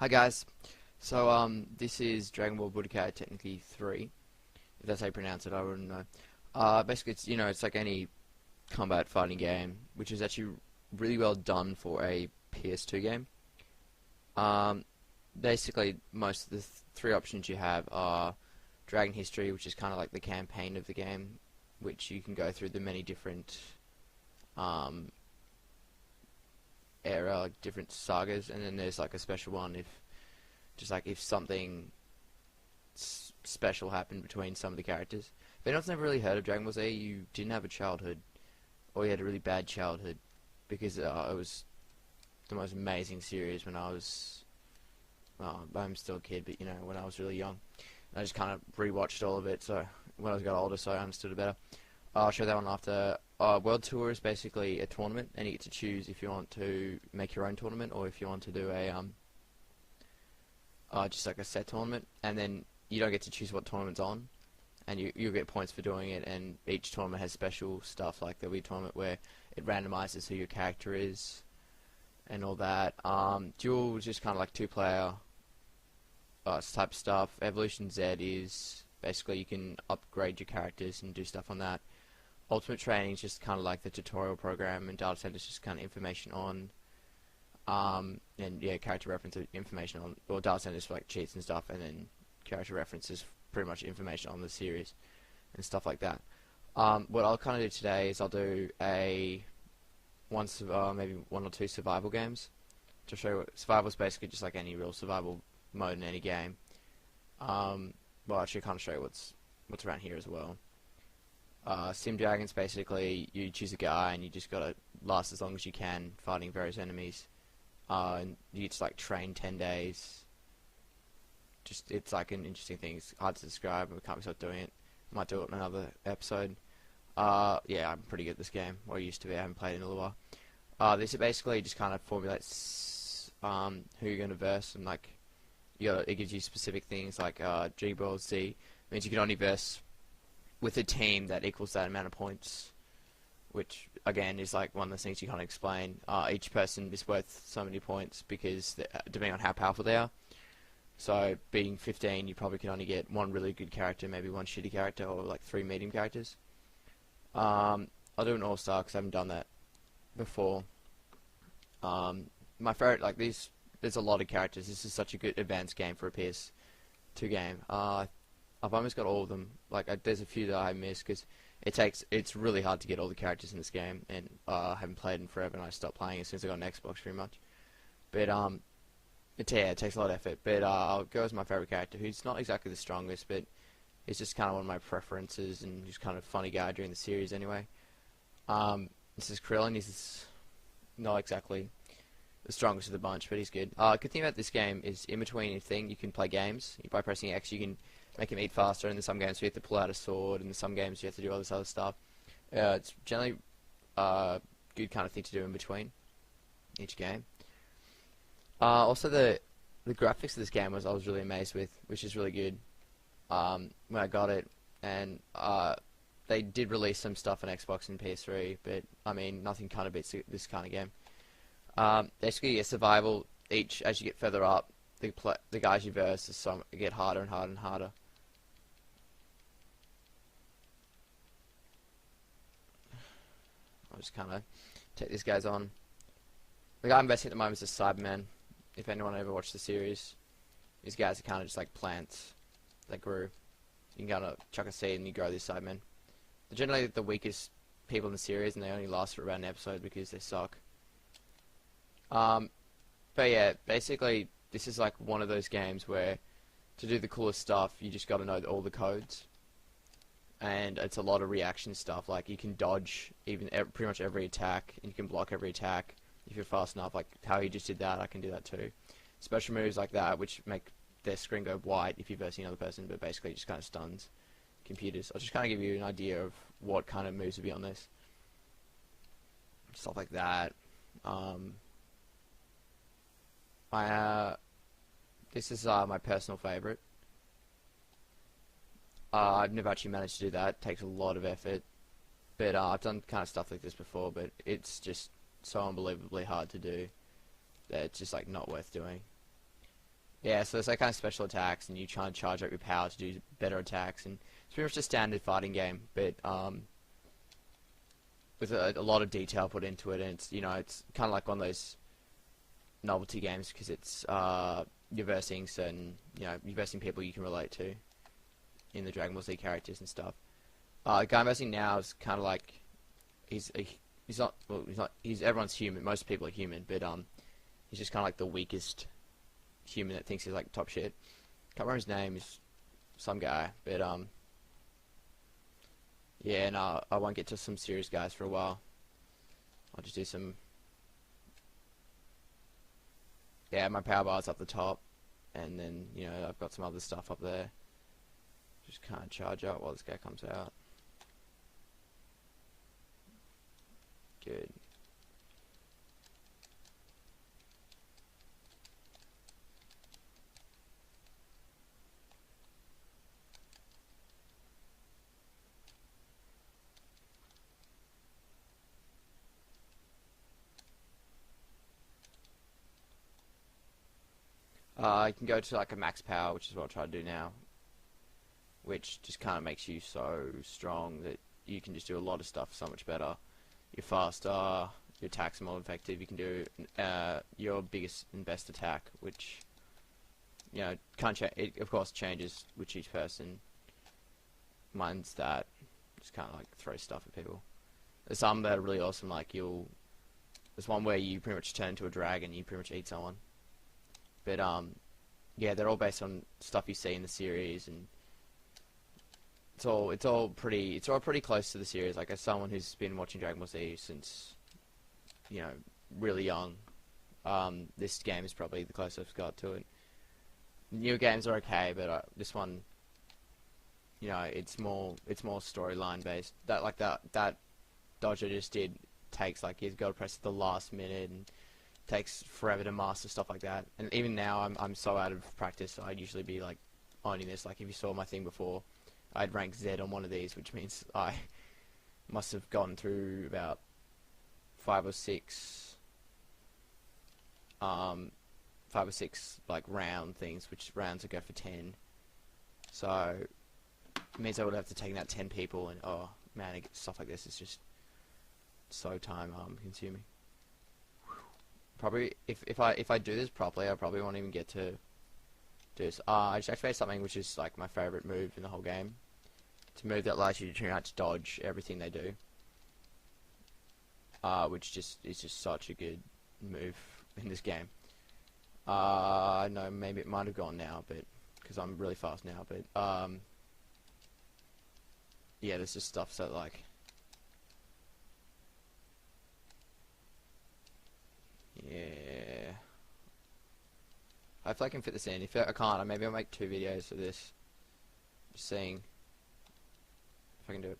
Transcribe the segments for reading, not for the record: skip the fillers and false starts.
Hi guys. So this is Dragon Ball Budokai technically 3. If that's how you pronounce it, I wouldn't know. Basically it's like any combat fighting game, which is actually really well done for a PS2 game. Um, Basically most of the three options you have are Dragon History, which is kind of like the campaign of the game, which you can go through the many different um, like different sagas, and then there's like a special one if something special happened between some of the characters. If anyone's never really heard of Dragon Ball Z, you didn't have a childhood, or you had a really bad childhood, because it was the most amazing series when I was, well, I'm still a kid, but when I was really young. And I just kind of rewatched all of it, so when I got older, so I understood it better. I'll show that one after. World Tour is basically a tournament, and you get to choose if you want to make your own tournament, or if you want to do a just like a set tournament, and then you don't get to choose what tournament's on, and you'll get points for doing it, and each tournament has special stuff, like there'll be a tournament where it randomizes who your character is, and all that. Duel is just kind of like two-player type stuff. Evolution Z is basically you can upgrade your characters and do stuff on that. Ultimate Training is just kind of like the tutorial program, and Data Center is just kind of information on, and yeah, character reference information on, or Data Center is for like cheats and stuff, and then character reference is pretty much information on the series and stuff like that. What I'll kind of do today is I'll do maybe one or two survival games to show you what survival is basically just like any real survival mode in any game. Well, actually, kind of show you what's around here as well. Sim Dragons, basically you choose a guy and you just gotta last as long as you can fighting various enemies, and you just like train 10 days. It's like an interesting thing. It's hard to describe, and we can't start doing it. Might do it in another episode. Yeah, I'm pretty good at this game, or I used to be. I haven't played it in a little while. This is basically just kind of formulates who you're gonna verse, and like it gives you specific things like GBZ means you can only verse with a team that equals that amount of points, which again is like one of the things you can't explain. Each person is worth so many points because depending on how powerful they are. So being 15, you probably can only get one really good character, maybe one shitty character, or like 3 medium characters. I'll do an all-star because I haven't done that before. My favorite, like there's a lot of characters. This is such a good advanced game for a PS2 game. I've almost got all of them. Like there's a few that I missed because it's really hard to get all the characters in this game, and I haven't played in forever, and I stopped playing as soon as I got an Xbox pretty much. But it takes a lot of effort. But I'll go as my favorite character, who's not exactly the strongest, but he's just kind of one of my preferences, and just kind of funny guy during the series anyway. This is Krillin. He's not exactly the strongest of the bunch, but he's good. Good thing about this game is in between thing you can play games. By pressing X you can make him eat faster, and in some games you have to pull out a sword, and in some games you have to do all this other stuff. It's generally a good kind of thing to do in between each game. Also the graphics of this game I was really amazed with, which is really good when I got it, and they did release some stuff on Xbox and PS3, but I mean nothing kind of beats this kind of game. Basically, a survival. As you get further up, the guys you verse get harder and harder and harder. I'll just kind of take these guys on. The guy I'm versing at the moment is a Cyberman. If anyone ever watched the series, these guys are kind of just like plants that grew. You can kind of chuck a seed and you grow these Cybermen. They're generally the weakest people in the series, and they only last for about an episode because they suck. But yeah, basically this is like one of those games where to do the coolest stuff you just got to know all the codes, and it's a lot of reaction stuff. Like you can dodge pretty much every attack, and you can block every attack if you're fast enough. Like how he just did that, I can do that too. Special moves like that, which make their screen go white if you're versing another person, but basically it just kind of stuns computers. I'll just kind of give you an idea of what kind of moves would be on this. Stuff like that. This is my personal favorite. I've never actually managed to do that. It takes a lot of effort, but I've done kind of stuff like this before, but it's just so unbelievably hard to do that it's just like not worth doing. Yeah, so it's like kind of special attacks, and you try and charge up your power to do better attacks, and it's pretty much a standard fighting game, but with a lot of detail put into it, and it's it's kind of like one of those novelty games because it's you're versing certain you're versing people you can relate to in the Dragon Ball Z characters and stuff. The guy I'm versing now is kind of like he's everyone's human. Most people are human, but he's just kind of like the weakest human that thinks he's like top shit. Can't remember his name. He's some guy, but yeah, no, I won't get to some serious guys for a while. I'll just do some. Yeah, my power bar's up the top, and then I've got some other stuff up there. Just kind of charge up while this guy comes out. Good. You can go to like a max power, which is what I'll try to do now, which just kind of makes you so strong that you can just do a lot of stuff so much better. You're faster, your attacks are more effective, you can do your biggest and best attack, which, it of course changes with each person. Mine's that, just kind of like throw stuff at people. There's some that are really awesome, like there's one where you pretty much turn into a dragon, you pretty much eat someone. But yeah, they're all based on stuff you see in the series, and it's all pretty close to the series. Like, as someone who's been watching Dragon Ball Z since really young, this game is probably the closest I've got to it. Newer games are okay, but this one, it's more storyline based. That dodge I just did takes, like, you've got to press at the last minute, and takes forever to master stuff like that. And even now, I'm so out of practice. I'd usually be like owning this. Like, if you saw my thing before, I'd rank Z on one of these, which means I must have gone through about 5 or 6 like round things, which rounds would go for 10. So it means I would have to take out 10 people, and oh man, stuff like this is just so time consuming. Probably if I do this properly, I probably won't even get to do this. I just activated something which is like my favorite move in the whole game. It's a move that allows you to turn out to dodge everything they do. Which is just such a good move in this game. No, maybe it might have gone now, but because I'm really fast now. But yeah, there's just stuff so like. Yeah. Hopefully I can fit this in. If I can't, maybe I'll make 2 videos of this. Just seeing if I can do it.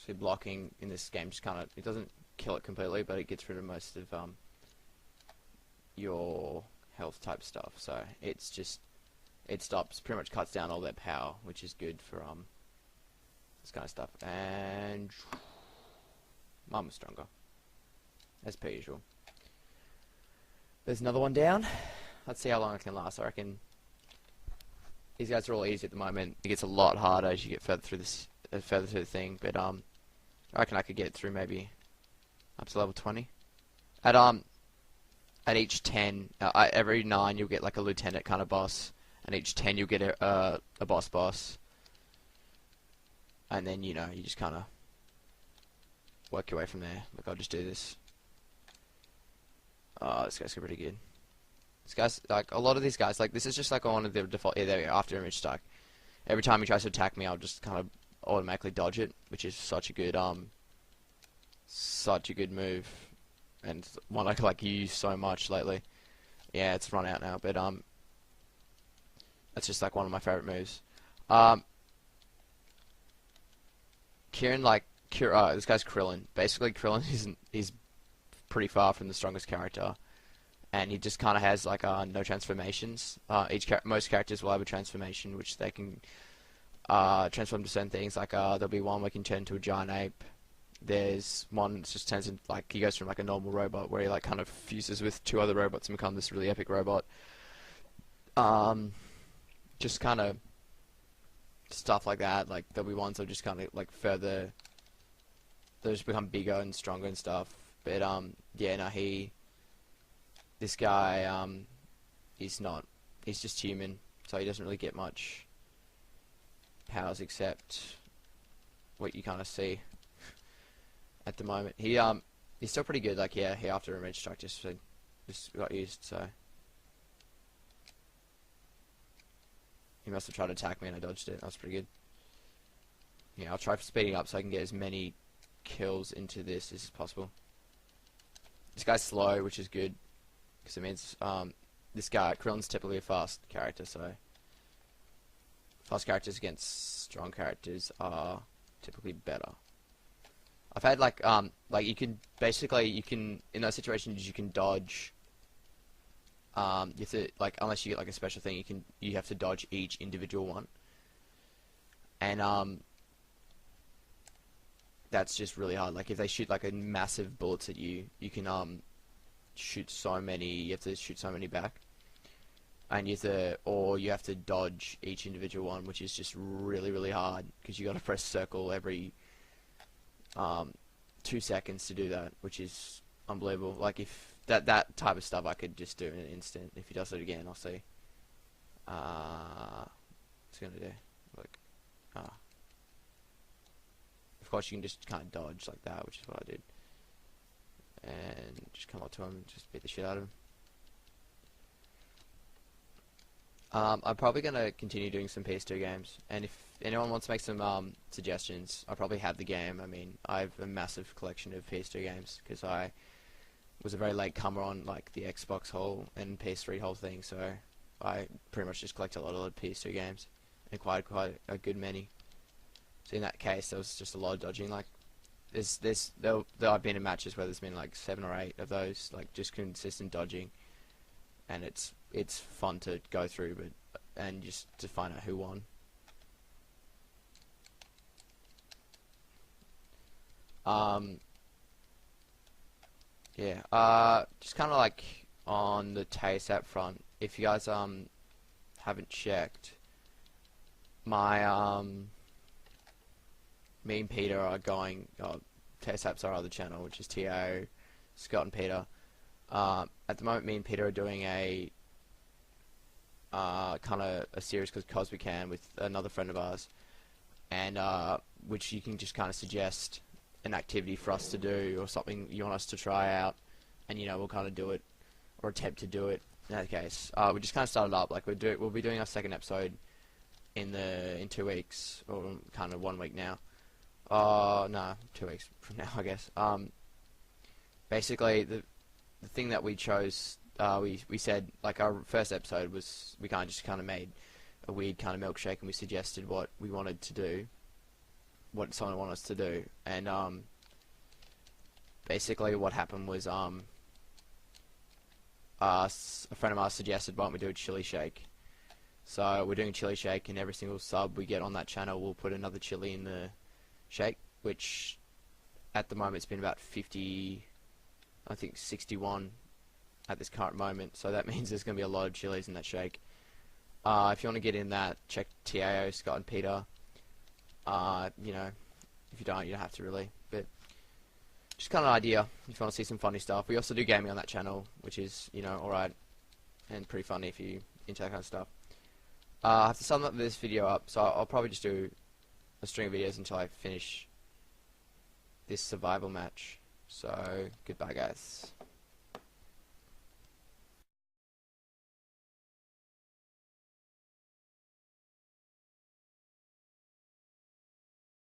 See, blocking in this game just kind of, it doesn't kill it completely, but it gets rid of most of your health type stuff. So it's just, it stops, pretty much cuts down all that power, which is good for this kind of stuff. And mine was stronger, as per usual. There's another one down. Let's see how long it can last. I reckon these guys are all easy at the moment. It gets a lot harder as you get further through this, further through the thing. But I reckon I could get through maybe up to level 20. At each 10, every 9 you'll get like a lieutenant kind of boss. And each 10 you'll get a boss. And then, you just kind of work your way from there. Like, I'll just do this. Oh, this guy's pretty good. This guy's, like, a lot of these guys, like, this is just like one of the default, yeah, there we go, after image stack. Every time he tries to attack me, I'll just kind of automatically dodge it, which is such a good move. And one I like use so much lately. Yeah, it's run out now, but, that's just like one of my favorite moves. This guy's Krillin. Basically, Krillin is pretty far from the strongest character, and he just kind of has like no transformations. Most characters will have a transformation, which they can transform to certain things. Like there'll be one where you can turn into a giant ape, there's one that just turns into, like, he goes from like a normal robot where he like kind of fuses with two other robots and become this really epic robot. Just kind of stuff like that. Like there'll be ones that just kind of like further, they'll just become bigger and stronger and stuff. But yeah, no, this guy, he's just human, so he doesn't really get much powers except what you kind of see at the moment. He's still pretty good. Like, yeah, he after a red strike just got used, so he must have tried to attack me and I dodged it. That was pretty good. Yeah, I'll try speeding up so I can get as many kills into this as possible. This guy's slow, which is good, because it means this guy, Krillin's typically a fast character, so fast characters against strong characters are typically better. I've had like you can in those situations you can dodge. You have to, like, unless you get like a special thing, you have to dodge each individual one, and that's just really hard. Like if they shoot like a massive bullets at you, you can shoot so many. You have to shoot so many back, and you have to dodge each individual one, which is just really hard because you got to press circle every 2 seconds to do that, which is unbelievable. Like if that type of stuff I could just do in an instant. If he does it again, I'll see. What's he gonna do? Like, of course you can just kind of dodge like that, which is what I did, and just come up to him and just beat the shit out of him. I'm probably going to continue doing some PS2 games, and if anyone wants to make some suggestions, I probably have the game. I mean, I have a massive collection of PS2 games, because I was a very late comer on like the Xbox whole and PS3 whole thing, so I pretty much just collect a lot of PS2 games, and quite a good many. So in that case, there was just a lot of dodging. Like, I've been in matches where there's been like 7 or 8 of those, like just consistent dodging, and it's fun to go through, and just to find out who won. Yeah. Just kind of like on the TASAP front, if you guys haven't checked, my me and Peter are going. TASAP's our other channel, which is TAO, Scott and Peter. At the moment, me and Peter are doing a kind of a series called Cos We Can with another friend of ours, and which you can just kind of suggest an activity for us to do or something you want us to try out, and we'll kind of do it or attempt to do it. In that case, we just kind of started up. Like we'll be doing our second episode in 2 weeks, or kind of 1 week now. No, 2 weeks from now, I guess. Basically, the thing that we chose, we said, like, our first episode was, we kind of made a weird kind of milkshake, and we suggested what we wanted to do, what someone wanted us to do, and basically what happened was a friend of ours suggested, why don't we do a chili shake? So we're doing a chili shake, and every single sub we get on that channel, we'll put another chili in the shake, which at the moment it's been about 50, I think 61 at this current moment, so that means there's going to be a lot of chilies in that shake. If you want to get in that, check TAO, Scott and Peter. If you don't have to really, but just kind of an idea if you want to see some funny stuff. We also do gaming on that channel, which is, alright and pretty funny if you into that kind of stuff. I have to sum up this video up, so I'll probably just do a string of videos until I finish this survival match. So, goodbye guys.